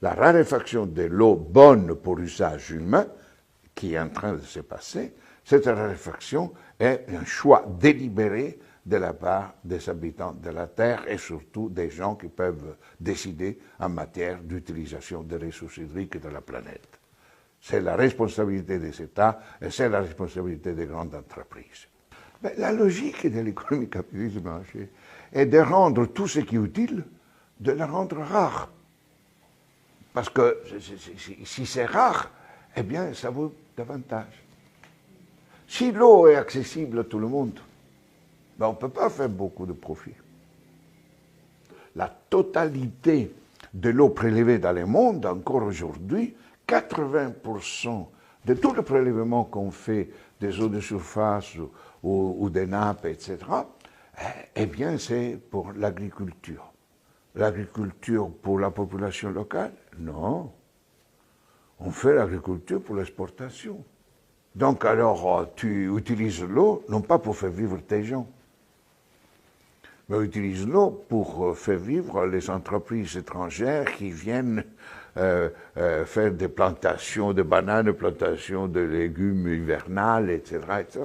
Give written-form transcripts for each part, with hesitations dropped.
la raréfaction de l'eau bonne pour usage humain, qui est en train de se passer, cette raréfaction est un choix délibéré de la part des habitants de la Terre et surtout des gens qui peuvent décider en matière d'utilisation des ressources hydriques de la planète. C'est la responsabilité des États et c'est la responsabilité des grandes entreprises. Mais la logique de l'économie capitaliste de marché est de rendre tout ce qui est utile, de le rendre rare. Parce que si c'est rare, eh bien, ça vaut davantage. Si l'eau est accessible à tout le monde, ben on ne peut pas faire beaucoup de profit. La totalité de l'eau prélevée dans le monde, encore aujourd'hui, 80% de tout le prélèvement qu'on fait des eaux de surface ou des nappes, etc., eh bien, c'est pour l'agriculture. L'agriculture pour la population locale? Non. On fait l'agriculture pour l'exportation. Donc alors, tu utilises l'eau, non pas pour faire vivre tes gens, mais utilise l'eau pour faire vivre les entreprises étrangères qui viennent faire des plantations de bananes, des plantations de légumes hivernales, etc., etc.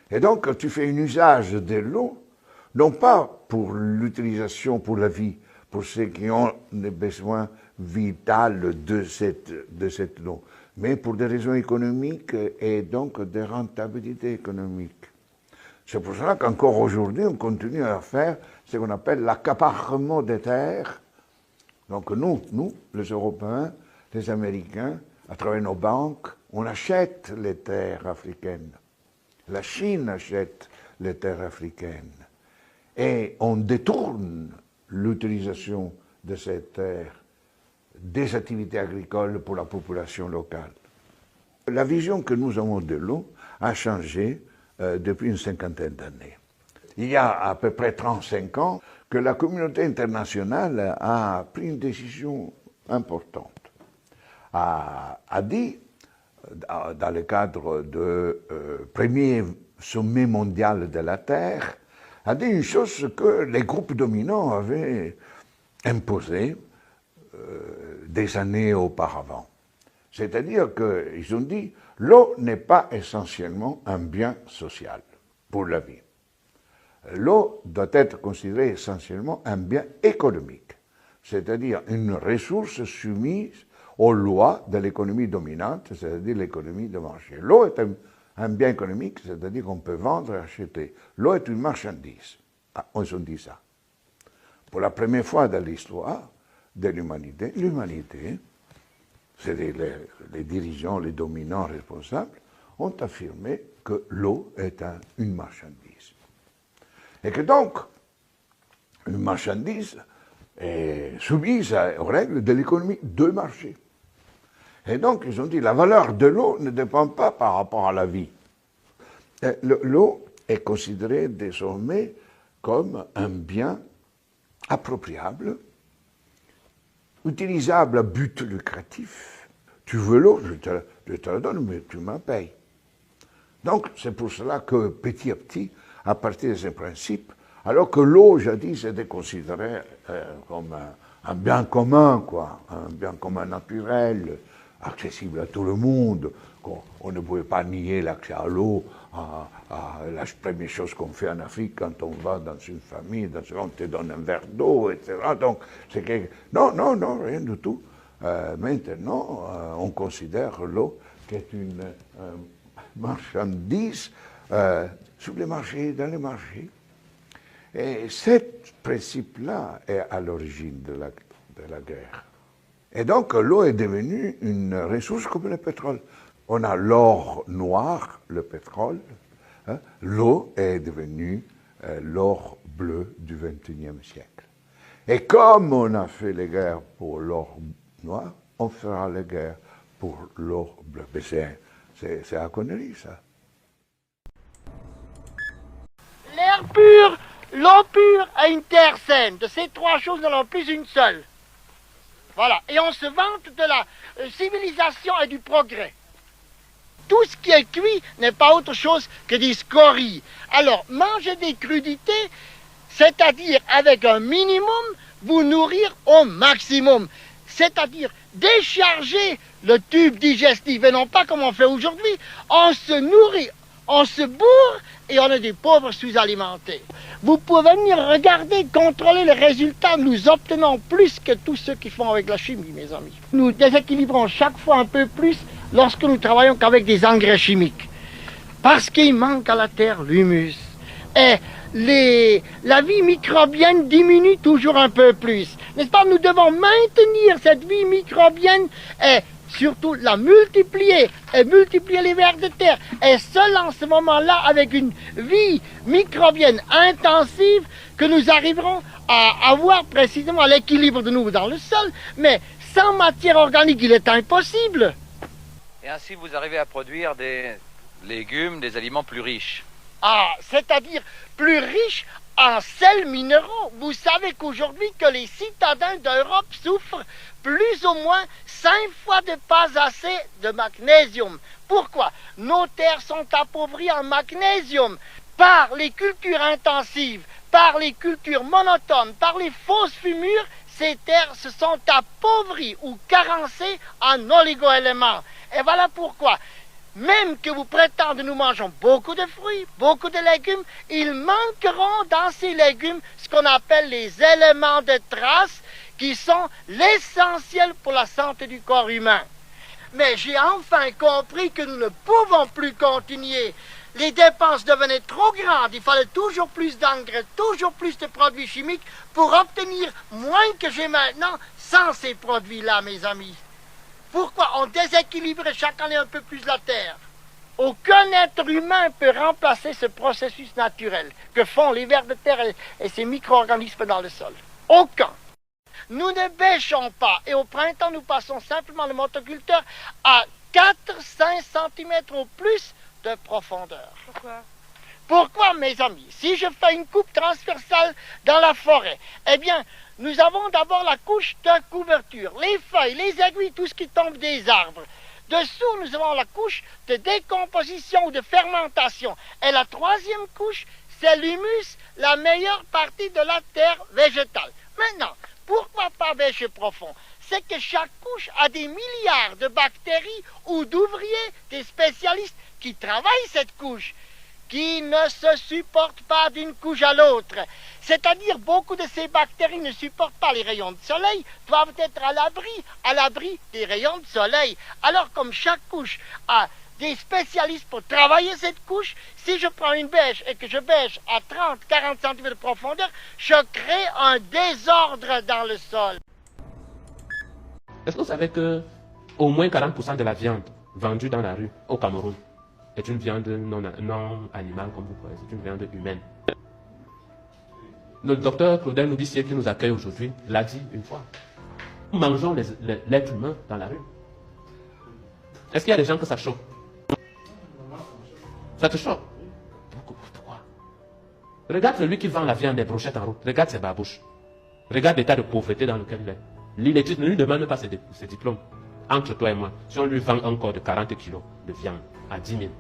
Et donc, tu fais un usage de l'eau, non pas pour l'utilisation pour la vie, pour ceux qui ont des besoins vitaux de cette eau, mais pour des raisons économiques et donc de rentabilité économique. C'est pour cela qu'encore aujourd'hui, on continue à faire ce qu'on appelle l'accaparement des terres. Donc nous, les Européens, les Américains, à travers nos banques, on achète les terres africaines. La Chine achète les terres africaines. Et on détourne l'utilisation de ces terres des activités agricoles pour la population locale. La vision que nous avons de l'eau a changé depuis une cinquantaine d'années. Il y a à peu près 35 ans que la communauté internationale a pris une décision importante. A dit, dans le cadre du premier sommet mondial de la Terre, a dit une chose que les groupes dominants avaient imposée des années auparavant. C'est-à-dire qu'ils ont dit l'eau n'est pas essentiellement un bien social pour la vie. L'eau doit être considérée essentiellement un bien économique, c'est-à-dire une ressource soumise aux lois de l'économie dominante, c'est-à-dire l'économie de marché. L'eau est un bien économique, c'est-à-dire qu'on peut vendre et acheter. L'eau est une marchandise. Ah, on se dit ça. Pour la première fois dans l'histoire de l'humanité, c'est-à-dire les dirigeants, les dominants responsables, ont affirmé que l'eau est une marchandise. Et que donc, une marchandise est soumise aux règles de l'économie de marché. Et donc, ils ont dit, la valeur de l'eau ne dépend pas par rapport à la vie. L'eau est considérée désormais comme un bien appropriable, utilisable à but lucratif. Tu veux l'eau, je te la donne, mais tu m'en payes. Donc, c'est pour cela que, petit à petit, à partir de ces principes, alors que l'eau, jadis, était considérée comme un bien commun, quoi, un bien commun naturel, accessible à tout le monde, on ne pouvait pas nier l'accès à l'eau, la première chose qu'on fait en Afrique quand on va dans une famille, on te donne un verre d'eau, etc. Donc, c'est que... Non, rien du tout. Maintenant, on considère l'eau qui est une marchandise sur les marchés, dans les marchés. Et ce principe-là est à l'origine de la guerre. Et donc, l'eau est devenue une ressource comme le pétrole. On a l'or noir, le pétrole. Hein. L'eau est devenue l'or bleu du XXIe siècle. Et comme on a fait les guerres pour l'or noir, on fera les guerres pour l'or bleu. Mais c'est la connerie, ça. L'air pur, l'eau pure et une terre saine. De ces trois choses, nous n'en avons plus une seule. Voilà. Et on se vante de la civilisation et du progrès. Tout ce qui est cuit n'est pas autre chose que des scories. Alors, manger des crudités, c'est-à-dire avec un minimum, vous nourrir au maximum. c'est-à-dire décharger le tube digestif, et non pas comme on fait aujourd'hui. On se nourrit, on se bourre, et on est des pauvres sous-alimentés. Vous pouvez venir regarder, contrôler les résultats. Nous obtenons plus que tous ceux qui font avec la chimie, mes amis. Nous déséquilibrons chaque fois un peu plus lorsque nous travaillons qu'avec des engrais chimiques. Parce qu'il manque à la terre l'humus. Et la vie microbienne diminue toujours un peu plus. N'est-ce pas? Nous devons maintenir cette vie microbienne et surtout la multiplier et multiplier les vers de terre. Et seul en ce moment-là, avec une vie microbienne intensive, que nous arriverons à avoir précisément l'équilibre de nous dans le sol. Mais sans matière organique, il est impossible. Et ainsi, vous arrivez à produire des légumes, des aliments plus riches. Ah, c'est-à-dire plus riches en sels minéraux. Vous savez qu'aujourd'hui, que les citadins d'Europe souffrent plus ou moins 5 fois de pas assez de magnésium. Pourquoi? Nos terres sont appauvries en magnésium par les cultures intensives, par les cultures monotones, par les fausses fumures. Ces terres se sont appauvries ou carencées en oligoéléments. Et voilà pourquoi, même que vous prétendez nous mangeons beaucoup de fruits, beaucoup de légumes, ils manqueront dans ces légumes ce qu'on appelle les éléments de trace qui sont l'essentiel pour la santé du corps humain. Mais j'ai enfin compris que nous ne pouvons plus continuer. Les dépenses devenaient trop grandes, il fallait toujours plus d'engrais, toujours plus de produits chimiques pour obtenir moins que j'ai maintenant sans ces produits-là, mes amis. Pourquoi on déséquilibre chaque année un peu plus la terre? Aucun être humain peut remplacer ce processus naturel que font les vers de terre et ces micro-organismes dans le sol. Aucun. Nous ne bêchons pas et au printemps nous passons simplement le motoculteur à 4-5 cm au plus de profondeur. Pourquoi? Pourquoi, mes amis? Si je fais une coupe transversale dans la forêt, eh bien, nous avons d'abord la couche de couverture, les feuilles, les aiguilles, tout ce qui tombe des arbres. Dessous, nous avons la couche de décomposition ou de fermentation. Et la troisième couche, c'est l'humus, la meilleure partie de la terre végétale. Maintenant, pourquoi pas bêcher profond? C'est que chaque couche a des milliards de bactéries ou d'ouvriers, des spécialistes qui travaillent cette couche, qui ne se supportent pas d'une couche à l'autre. C'est-à-dire, beaucoup de ces bactéries ne supportent pas les rayons de soleil, doivent être à l'abri des rayons de soleil. Alors, comme chaque couche a des spécialistes pour travailler cette couche, si je prends une bêche et que je bêche à 30-40 cm de profondeur, je crée un désordre dans le sol. Est-ce que vous savez que au moins 40% de la viande vendue dans la rue au Cameroun est une viande non animale comme vous croyez, c'est une viande humaine? Le docteur Claudel Noubissier qui nous accueille aujourd'hui l'a dit une fois. Nous mangeons l'être humain dans la rue. Est-ce qu'il y a des gens que ça choque? Ça te choque? Pourquoi? Regarde celui qui vend la viande des brochettes en route. Regarde ses babouches. Regarde l'état de pauvreté dans lequel il est. L'illettriste ne lui demande pas ses diplômes. Entre toi et moi, si on lui vend un corps de 40 kilos de viande à 10 000,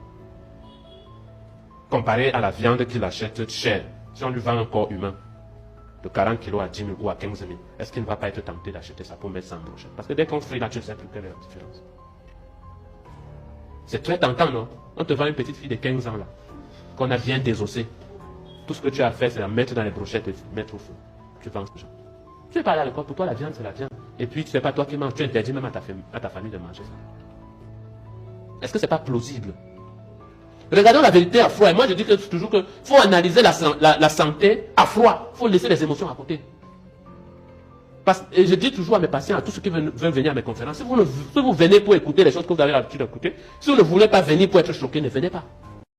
comparé à la viande qu'il achète chère, si on lui vend un corps humain de 40 kilos à 10 000 ou à 15 000, est-ce qu'il ne va pas être tenté d'acheter ça pour mettre ça en brochette? Parce que dès qu'on frit là, tu ne sais plus quelle est la différence. C'est très tentant, non? On te vend une petite fille de 15 ans là, qu'on a bien désossée. Tout ce que tu as fait, c'est la mettre dans les brochettes et mettre au feu. Tu vends ce genre. Tu n'es pas là à l'école, pour toi la viande c'est la viande. Et puis tu ne sais pas toi qui manges, tu interdis même à ta famille de manger ça. Est-ce que ce n'est pas plausible? Regardons la vérité à froid. Et moi je dis toujours qu'il faut analyser la santé à froid. Il faut laisser les émotions à côté. Et je dis toujours à mes patients, à tous ceux qui veulent venir à mes conférences, si vous venez pour écouter les choses que vous avez l'habitude d'écouter, si vous ne voulez pas venir pour être choqué, ne venez pas.